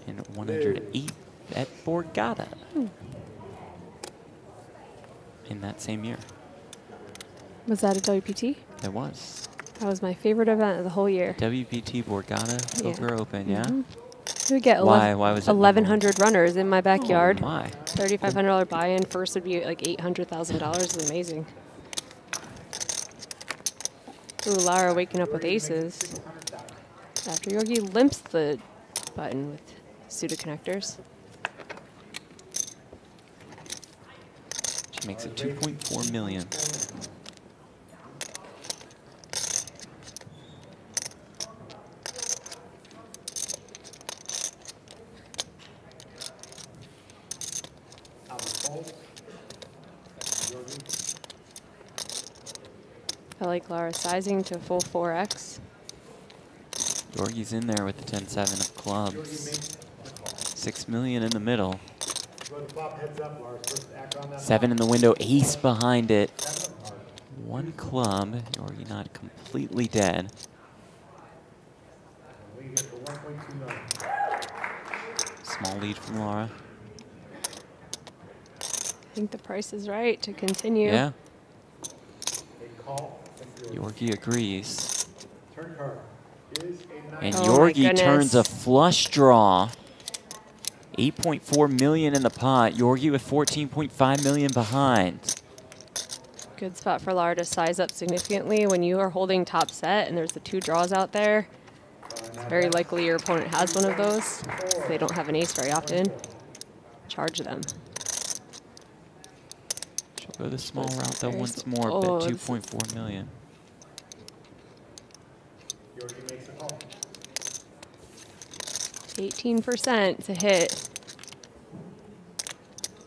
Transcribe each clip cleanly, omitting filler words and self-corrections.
And 108 at Borgata in that same year. Was that a WPT? It was. That was my favorite event of the whole year. WPT Borgata Poker Open, yeah? We get Why was it 1,100 runners in my backyard. Oh my. $3,500 buy-in. First would be like $800,000. It's amazing. Ooh, Lara waking up with aces. After Yogi limps the button with suited connectors. She makes it 2.4 million. I like Lara sizing to full 4x. Yorgi's in there with the 10-7 of clubs. 6 million in the middle. 7 in the window, ace behind it. 1 club, Yorgi not completely dead. Small lead from Lara. I think the price is right to continue. Yeah. Yorgi agrees. And Yorgi turns a flush draw. 8.4 million in the pot. Yorgi with 14.5 million behind. Good spot for Lara to size up significantly when you are holding top set and there's the 2 draws out there. It's very likely your opponent has one of those. They don't have an ace very often. Charge them. She'll go the small route though once more, but 2.4 million. 18% to hit.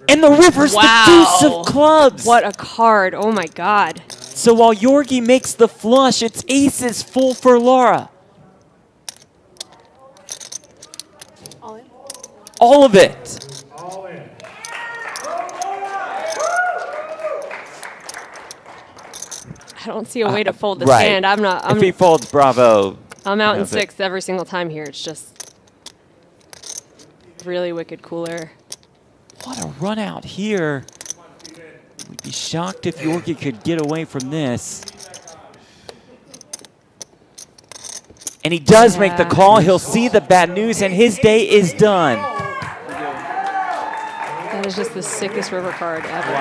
And the river's the deuce of clubs. What a card. Oh my God. So while Yorgi makes the flush, it's aces full for Lara. All in? All of it. All in. I don't see a way to fold this hand. I'm not. If he folds, bravo. I'm out in 6th every single time here. It's just really wicked cooler. What a run out here. We'd be shocked if Yorgi could get away from this. And he does make the call. He'll see the bad news, and his day is done. That is just the sickest river card ever.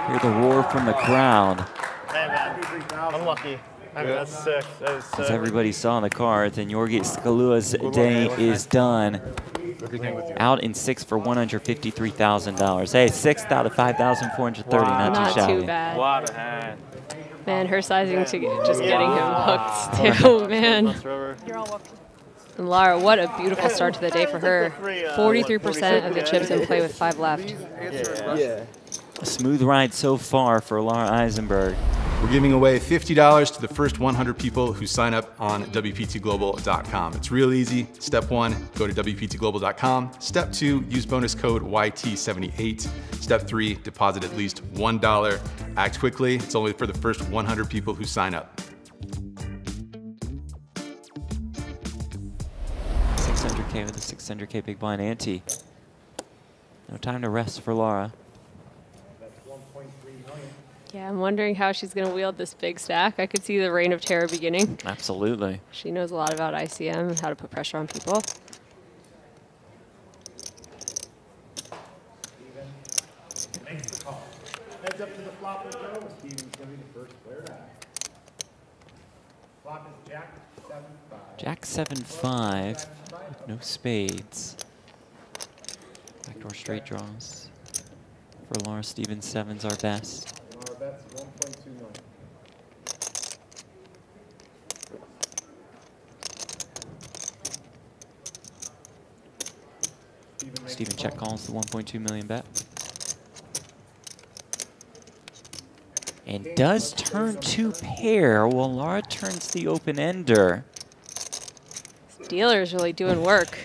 Hear the roar from the crowd. Hey man, unlucky. I mean, that's sick. That is sick. As everybody saw in the cards, and Yorgi Skalua's day is done. Out in 6 for $153,000. Hey, 6th out of 5,430, not too shabby. Not too bad. What a hand. Man, her sizing to just getting him hooked too, man. And Lara, what a beautiful start to the day for her. 43% of the chips in play with 5 left. Yeah. A smooth ride so far for Lara Eisenberg. We're giving away $50 to the first 100 people who sign up on WPTglobal.com. It's real easy. Step 1, go to WPTglobal.com. Step 2, use bonus code YT78. Step 3, deposit at least $1. Act quickly. It's only for the first 100 people who sign up. 600K with a 600K big blind ante. No time to rest for Lara. Yeah, I'm wondering how she's going to wield this big stack. I could see the reign of terror beginning. Absolutely. She knows a lot about ICM and how to put pressure on people. Makes the call. Heads up to the flop with Joe. Steven's going to be the first player to act. Flop is Jack 7-5. Jack 7-5. No spades. Backdoor straight draws. For Lara, Steven 7's our best. Our bet's 1.2 million. Steven check calls the 1.2 million bet. And does turn 2 pair while Lara turns the open ender. This dealer's really doing work.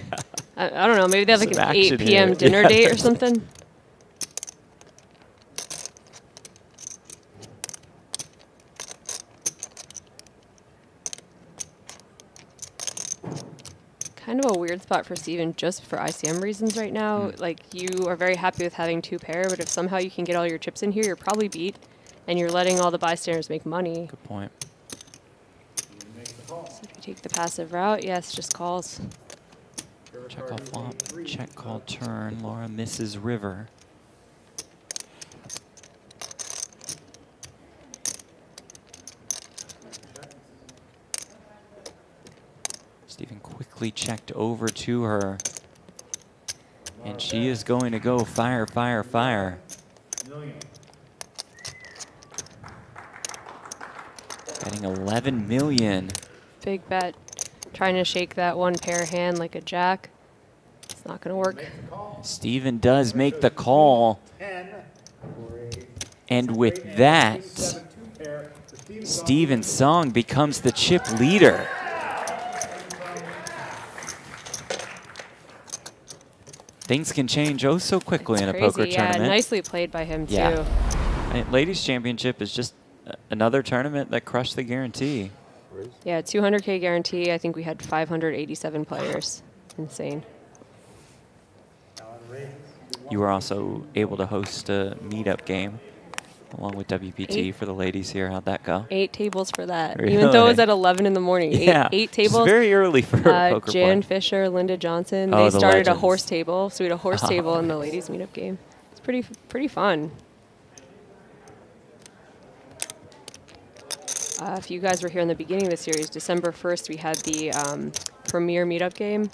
I don't know, maybe they have like Some an 8 action p.m. here. dinner date or something. kind of a weird spot for Steven just for ICM reasons right now. Like, you are very happy with having 2 pair, but if somehow you can get all your chips in here, you're probably beat, and you're letting all the bystanders make money. Good point. So if you take the passive route, yes, just calls. Check off flop, check call turn. Lara misses river. Steven quickly checked over to her. And she is going to go fire, fire, fire. Betting 11 million. Big bet. Trying to shake that 1 pair hand like a jack. It's not going to work. Steven does make the call. And with that, Steven Song becomes the chip leader. Things can change oh so quickly in a poker tournament. Yeah, nicely played by him, too. Yeah. Ladies Championship is just another tournament that crushed the guarantee. Yeah, 200K guarantee. I think we had 587 players. Insane. You were also able to host a meetup game along with WPT for the ladies here. How'd that go? 8 tables for that. Really? Even though it was at 11 in the morning. Yeah. 8 tables. It's very early for poker Jan play. Fisher, Linda Johnson. Oh, They the started a legends. horse table. So we had a horse table in the ladies meetup game. It's pretty fun. If you guys were here in the beginning of the series, December 1st, we had the premier meetup game.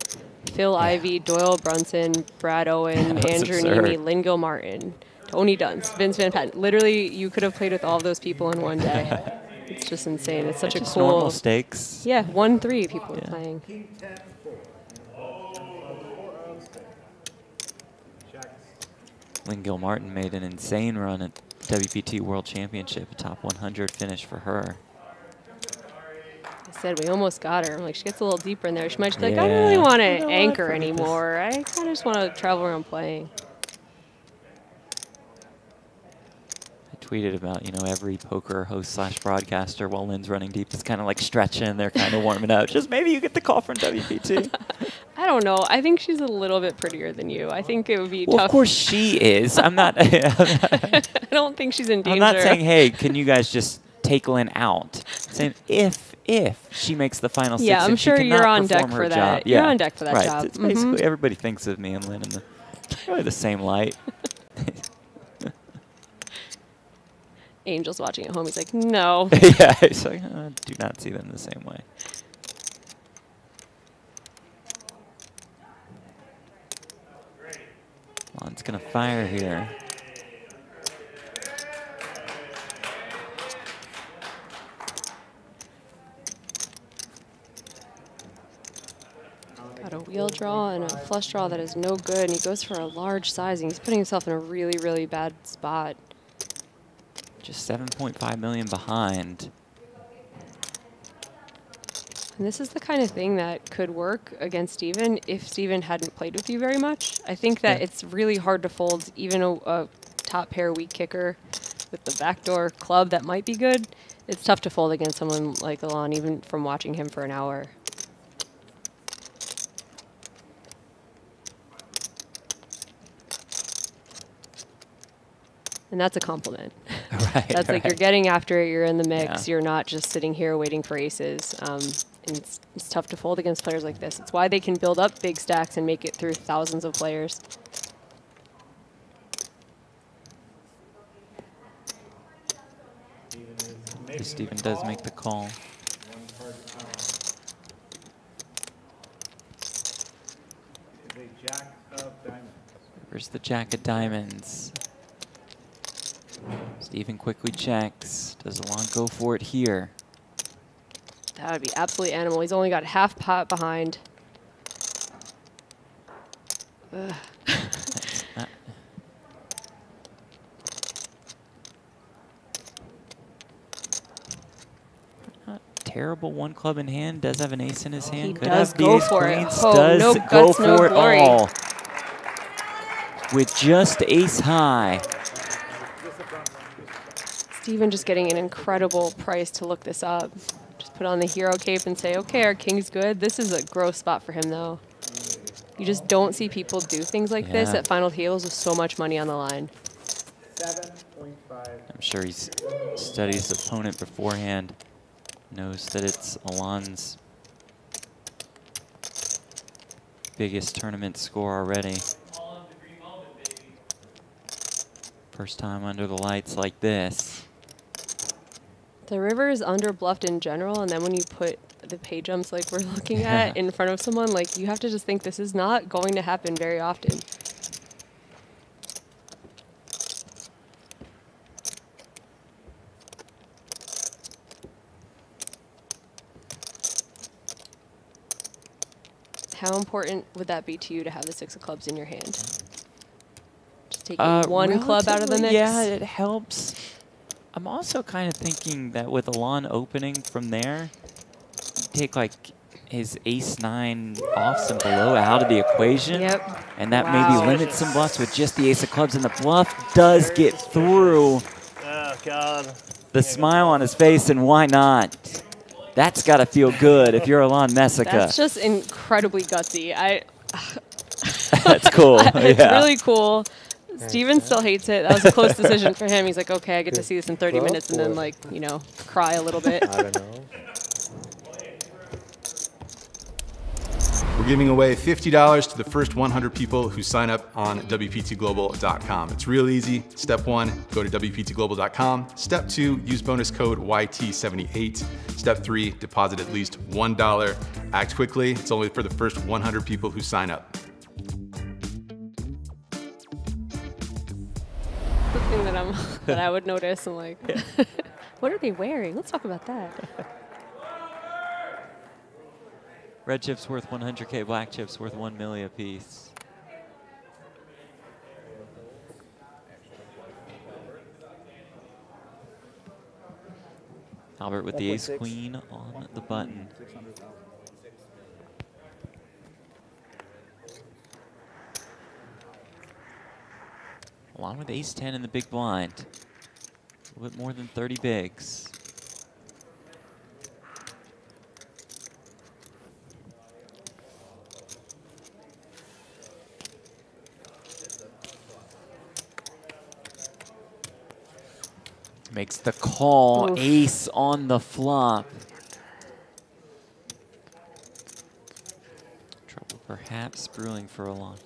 Phil Ivey, Doyle Brunson, Brad Owen, Andrew Neeme, Lynn Gilmartin, Tony Dunst, Vince Van Patten. Literally, you could have played with all of those people in one day. It's just insane. It's such a cool... normal stakes. Yeah, 1-3 people were playing. Lynn Gilmartin made an insane run at WPT World Championship, a top 100 finish for her. I said we almost got her. I'm like, she gets a little deeper in there. She might just be like, I don't really want to anchor anymore. I kind of just want to travel around playing. I tweeted about, you know, every poker host / broadcaster while Lynn's running deep is kind of like stretching. They're kind of warming up. Just maybe you get the call from WPT. I don't know. I think she's a little bit prettier than you. I think it would be Well, tough. of course she is. I'm not. I don't think she's in danger. I'm not saying, hey, can you guys just take Lynn out? I'm saying if she makes the final 6, yeah, I'm and sure she you're on perform deck her for that. job. You're Yeah. on deck for that right. job. It's basically everybody thinks of me and Lynn in really the same light. Angel's watching at home. He's like, no. Yeah, it's like, I do not see them the same way. Lon's going to fire here. Got a wheel draw and a flush draw that is no good, and he goes for a large sizing. He's putting himself in a really, really bad spot. Just 7.5 million behind. And this is the kind of thing that could work against Steven if Steven hadn't played with you very much. I think that it's really hard to fold even a top pair weak kicker with the backdoor club that might be good. It's tough to fold against someone like Alon, even from watching him for an hour. And that's a compliment. Right, That's like right. you're getting after it, you're in the mix, Yeah. you're not just sitting here waiting for aces. And it's tough to fold against players like this. It's why they can build up big stacks and make it through thousands of players. Steven does make the call. Where's the jack of diamonds? Steven quickly checks. Does Alon go for it here? That would be absolutely animal. He's only got half pot behind. Ugh. Not terrible. 1 club in hand. Does have an ace in his hand. He Could does have the go ace for it. queens. Oh, Does no go guts, no for it glory. all. With just ace high. Steven just getting an incredible price to look this up. Just put on the hero cape and say, okay, our king's good. This is a gross spot for him, though. You just don't see people do things like this at final tables with so much money on the line. 7.5. I'm sure he's studied his opponent beforehand, knows that it's Alon's biggest tournament score already. First time under the lights like this. The river is under bluffed in general, and then when you put the pay jumps like we're looking at in front of someone, like you have to just think this is not going to happen very often. How important would that be to you to have the 6 of clubs in your hand? Just taking one club out of the mix? Yeah, it helps. I'm also kind of thinking that with Alon opening from there, take like his ace-9 offs and below out of the equation. Yep. And that maybe limits some bluffs with just the ace of clubs, and the bluff does get through. Oh, God. The smile on his face, and why not? That's got to feel good if you're Alon Messica. That's just incredibly gutsy. That's cool. It's really cool. Steven still hates it. That was a close decision for him. He's like, okay, I get to see this in 30 minutes and then, like, you know, cry a little bit. I don't know. We're giving away $50 to the first 100 people who sign up on WPTglobal.com. It's real easy. Step 1, go to WPTglobal.com. Step 2, use bonus code YT78. Step 3, deposit at least $1. Act quickly. It's only for the first 100 people who sign up. The thing that I would notice, I'm like, what are they wearing? Let's talk about that. Red chip's worth 100K, black chip's worth 1 million apiece. Albert with the ace queen on the button. Along with ace 10 in the big blind. A little bit more than 30 bigs. Makes the call. Oof. Ace on the flop. Trouble perhaps brewing for Alon.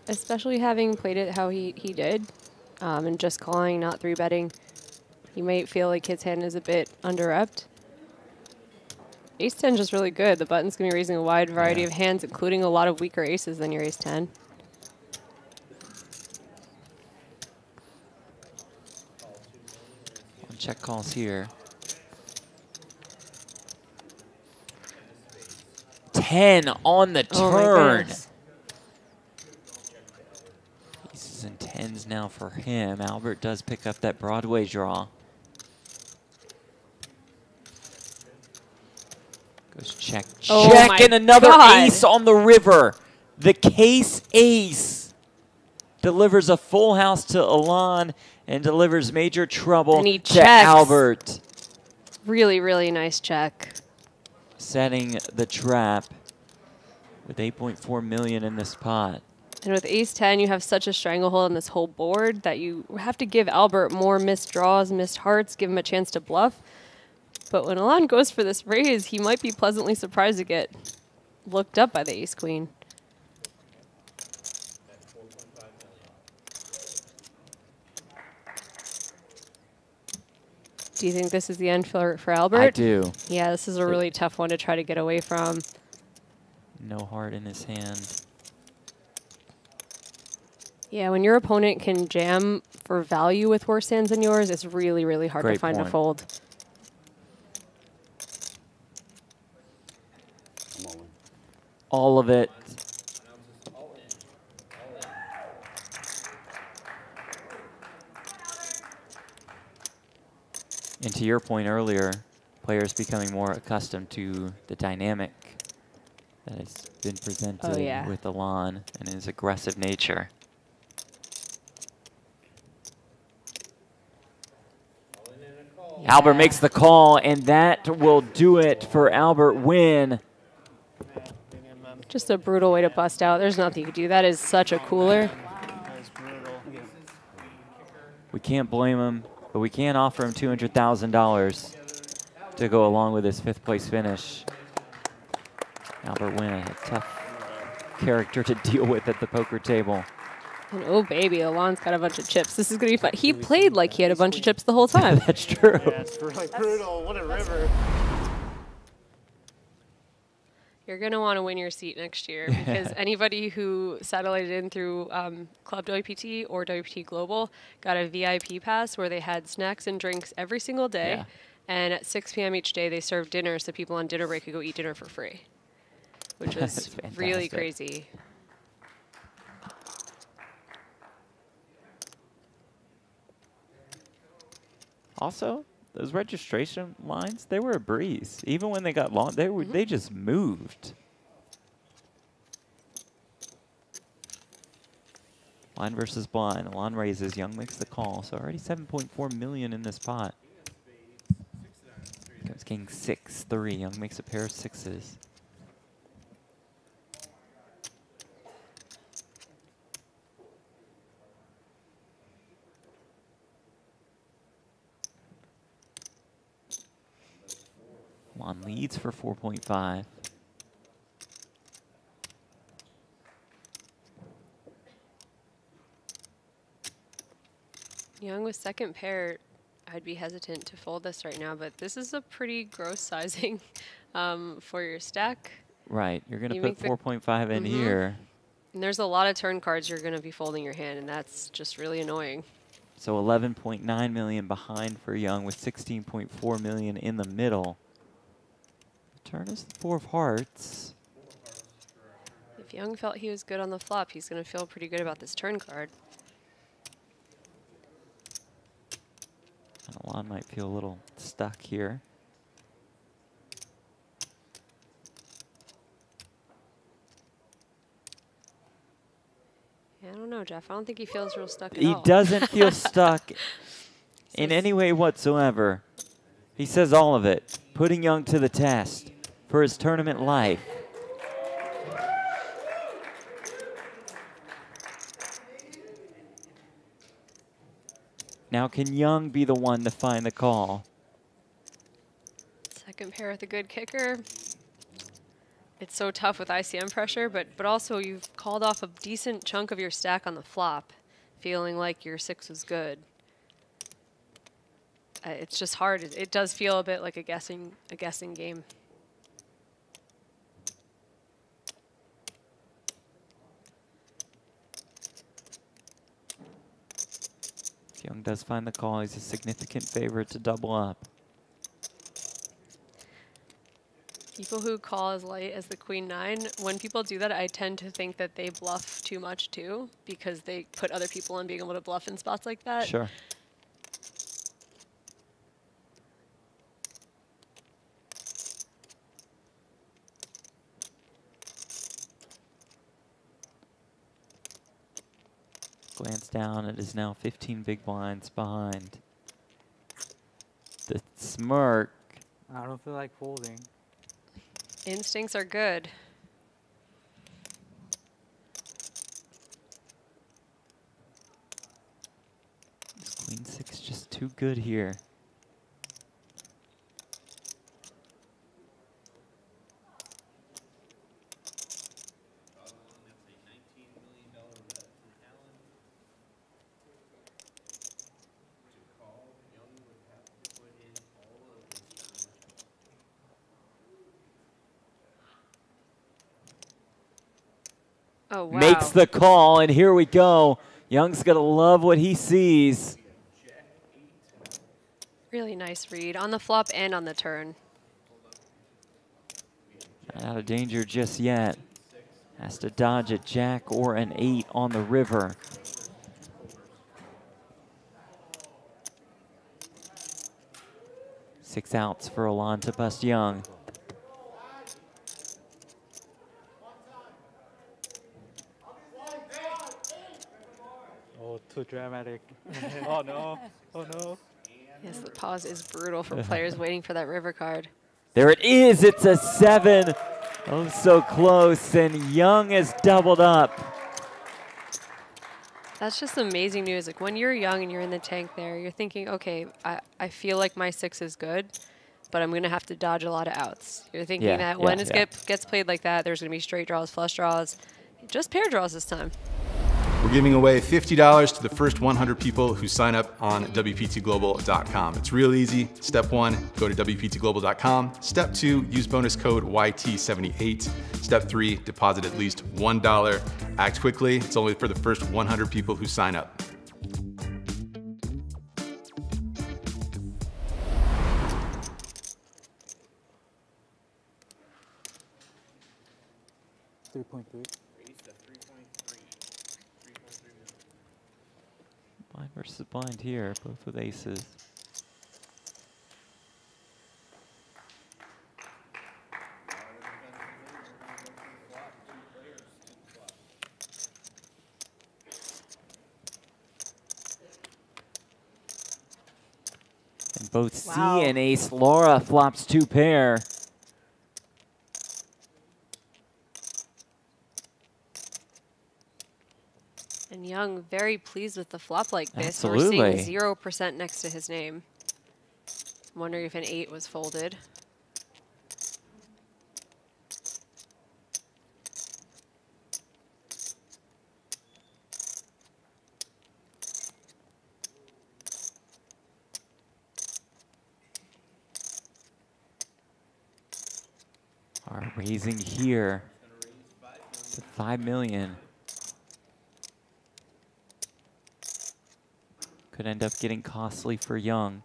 Especially having played it how he did, and just calling, not 3-betting. You might feel like his hand is a bit under-repped. Ace 10 is just really good. The button's going to be raising a wide variety of hands, including a lot of weaker aces than your ace 10. Check calls here. 10 on the turn. Aces and 10s now for him. Albert does pick up that Broadway draw. Goes check, check, and another ace on the river. The case ace delivers a full house to Alon and delivers major trouble to Albert. Really, really nice check. Setting the trap with 8.4 million in this pot. And with ace 10, you have such a stranglehold on this whole board that you have to give Albert more missed draws, missed hearts, give him a chance to bluff. But when Alon goes for this raise, he might be pleasantly surprised to get looked up by the ace queen. Do you think this is the end for Albert? I do. Yeah, this is a really tough one to try to get away from. No heart in his hand. Yeah, when your opponent can jam for value with worse hands than yours, it's really, really hard to find a fold. All of it. And to your point earlier, players becoming more accustomed to the dynamic that has been presented with Alon and his aggressive nature. Albert makes the call, and that will do it for Albert Wynn. Just a brutal way to bust out. There's nothing you could do. That is such a cooler. That is brutal. We can't blame him, but we can offer him $200,000 to go along with his 5th place finish. Albert Wynn, a tough character to deal with at the poker table. And oh baby, Alon's got a bunch of chips. This is gonna be fun. He played like he had a bunch of chips the whole time. That's true. Yeah, it's really brutal. What a river. You're gonna want to win your seat next year because anybody who satellited in through Club WPT or WPT Global got a VIP pass where they had snacks and drinks every single day. Yeah. And at 6 p.m. each day, they served dinner so people on dinner break could go eat dinner for free, which was really crazy. Also, those registration lines, they were a breeze. Even when they got long, they just moved. Blind versus blind. Alon raises, Young makes the call. So already 7.4 million in this pot. Comes king 6-3. Young makes a pair of 6s. Alon leads for 4.5. Young with 2nd pair, I'd be hesitant to fold this right now, but this is a pretty gross sizing for your stack. Right, you're going to put 4.5 in here. And there's a lot of turn cards you're going to be folding your hand, and that's just really annoying. So 11.9 million behind for Young with 16.4 million in the middle. Turn is the 4 of hearts. If Young felt he was good on the flop, he's going to feel pretty good about this turn card. And Alon might feel a little stuck here. Yeah, I don't know, Jeff. I don't think he feels real stuck at all. He doesn't feel stuck in any way whatsoever. He says all of it, putting Young to the test for his tournament life. Now can Young be the one to find the call? 2nd pair with a good kicker. It's so tough with ICM pressure, but also you've called off a decent chunk of your stack on the flop, feeling like your 6 was good. It's just hard. It does feel a bit like a guessing game. If Young does find the call, he's a significant favorite to double up. People who call as light as the Queen 9, when people do that, I tend to think that they bluff too much too, because they put other people in being able to bluff in spots like that. Sure. Glance down, it is now 15 big blinds behind. The smirk. I don't feel like folding. Instincts are good. This Queen 6 just too good here. Oh, wow. Makes the call, and here we go. Young's going to love what he sees. Really nice read on the flop and on the turn. Not out of danger just yet. Has to dodge a jack or an 8 on the river. Six outs for Alon to bust Young. Oh, too dramatic. Oh no. Oh no. Yes, the pause is brutal for players waiting for that river card. There it is. It's a 7. Oh, so close. And Young has doubled up. That's just amazing news. Like when you're young and you're in the tank there, you're thinking, okay, I feel like my 6 is good, but I'm going to have to dodge a lot of outs. You're thinking that when it gets played like that, there's going to be straight draws, flush draws, just pair draws this time. We're giving away $50 to the first 100 people who sign up on WPTglobal.com. It's real easy. Step 1, go to WPTglobal.com. Step 2, use bonus code YT78. Step 3, deposit at least $1. Act quickly. It's only for the first 100 people who sign up. Blind versus blind here, both with aces. And both C and ace. Lara flops 2 pair. And Young very pleased with the flop like this. Absolutely. We're seeing 0% next to his name. I'm wondering if an 8 was folded. Are raising here to 5 million. Could end up getting costly for Young.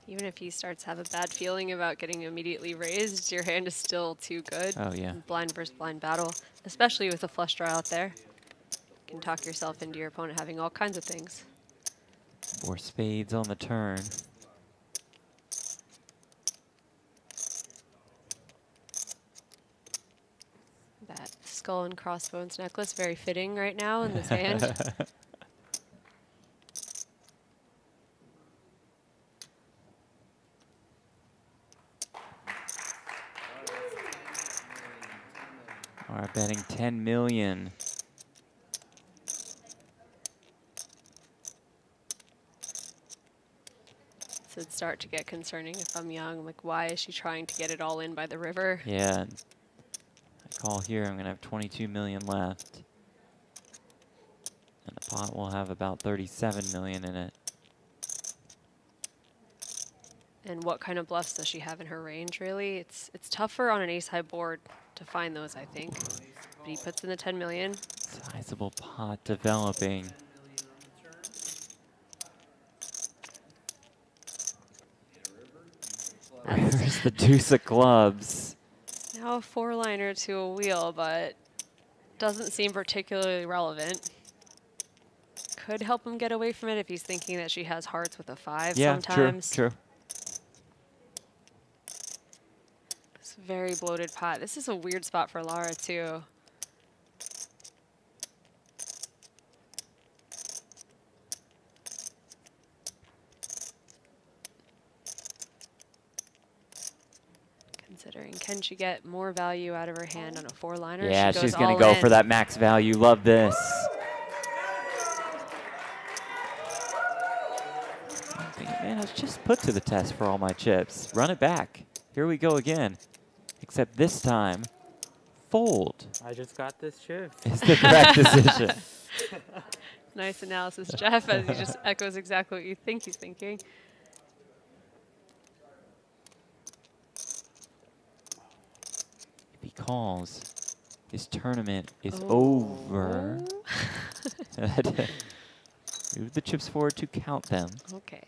Even if he starts to have a bad feeling about getting immediately raised, your hand is still too good. Oh, yeah. Blind versus blind battle, especially with a flush draw out there. You can talk yourself into your opponent having all kinds of things. 4 spades on the turn. That skull and crossbones necklace, very fitting right now in this hand. Are betting 10 million. So it'd start to get concerning if I'm Young. I'm like, why is she trying to get it all in by the river? Yeah. I call here, I'm going to have 22 million left. And the pot will have about 37 million in it. And what kind of bluffs does she have in her range, really? It's tougher on an ace-high board to find those, I think. But he puts in the 10 million. Sizable pot developing. There's the deuce of clubs. Now a 4-liner to a wheel, but doesn't seem particularly relevant. Could help him get away from it if he's thinking that she has hearts with a 5 sometimes. True. It's a very bloated pot. This is a weird spot for Lara, too. Considering, can she get more value out of her hand on a 4-liner? Yeah, she's going to go for that max value. Love this. Man, I was just put to the test for all my chips. Run it back. Here we go again. Except this time, fold. I just got this chip. It's the correct decision. Nice analysis, Jeff, as he just echoes exactly what you think he's thinking. If he calls, his tournament is over. Move the chips forward to count them. Okay.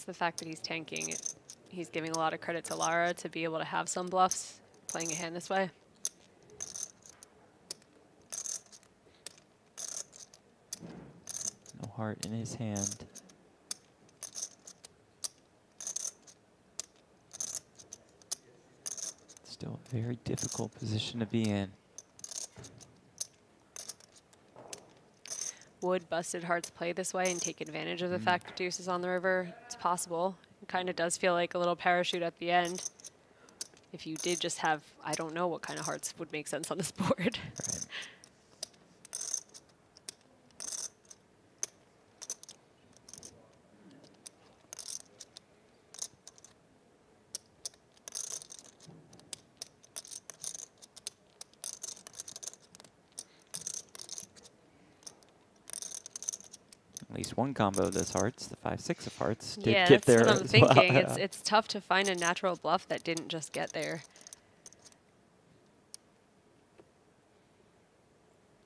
the fact that he's tanking. He's giving a lot of credit to Lara to be able to have some bluffs playing a hand this way. No heart in his hand. Still a very difficult position to be in. Would busted hearts play this way and take advantage of the fact that deuce is on the river? It's possible. It kind of does feel like a little parachute at the end. If you did just have, I don't know what kind of hearts would make sense on this board. Right. At least one combo of those hearts, the 5-6 of hearts, did yeah, get that's there. what I'm thinking. It's tough to find a natural bluff that didn't just get there.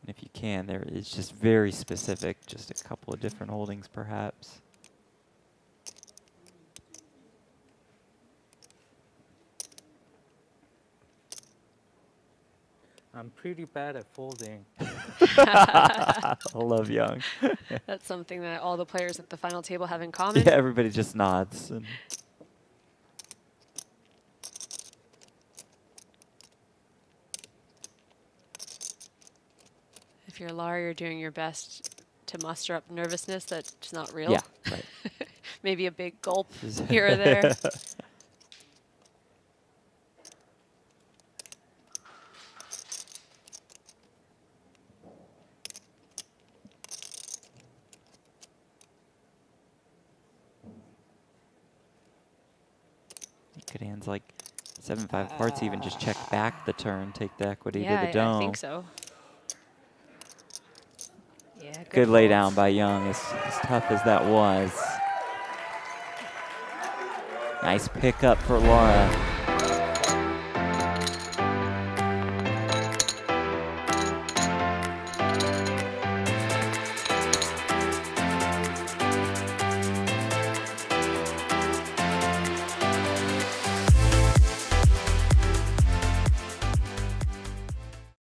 And if you can, there is just very specific, just a couple of different holdings perhaps. I'm pretty bad at folding. I love Young. That's something that all the players at the final table have in common. Yeah, everybody just nods. And If you're Lara, you're doing your best to muster up nervousness that's not real. yeah, right. Maybe a big gulp here or there. Good hands like 7-5 hearts, even just check back the turn, take the equity Yeah, to the dome. I think so. Yeah, Good lay folds. down by Young, as tough as that was. Nice pickup for Lara.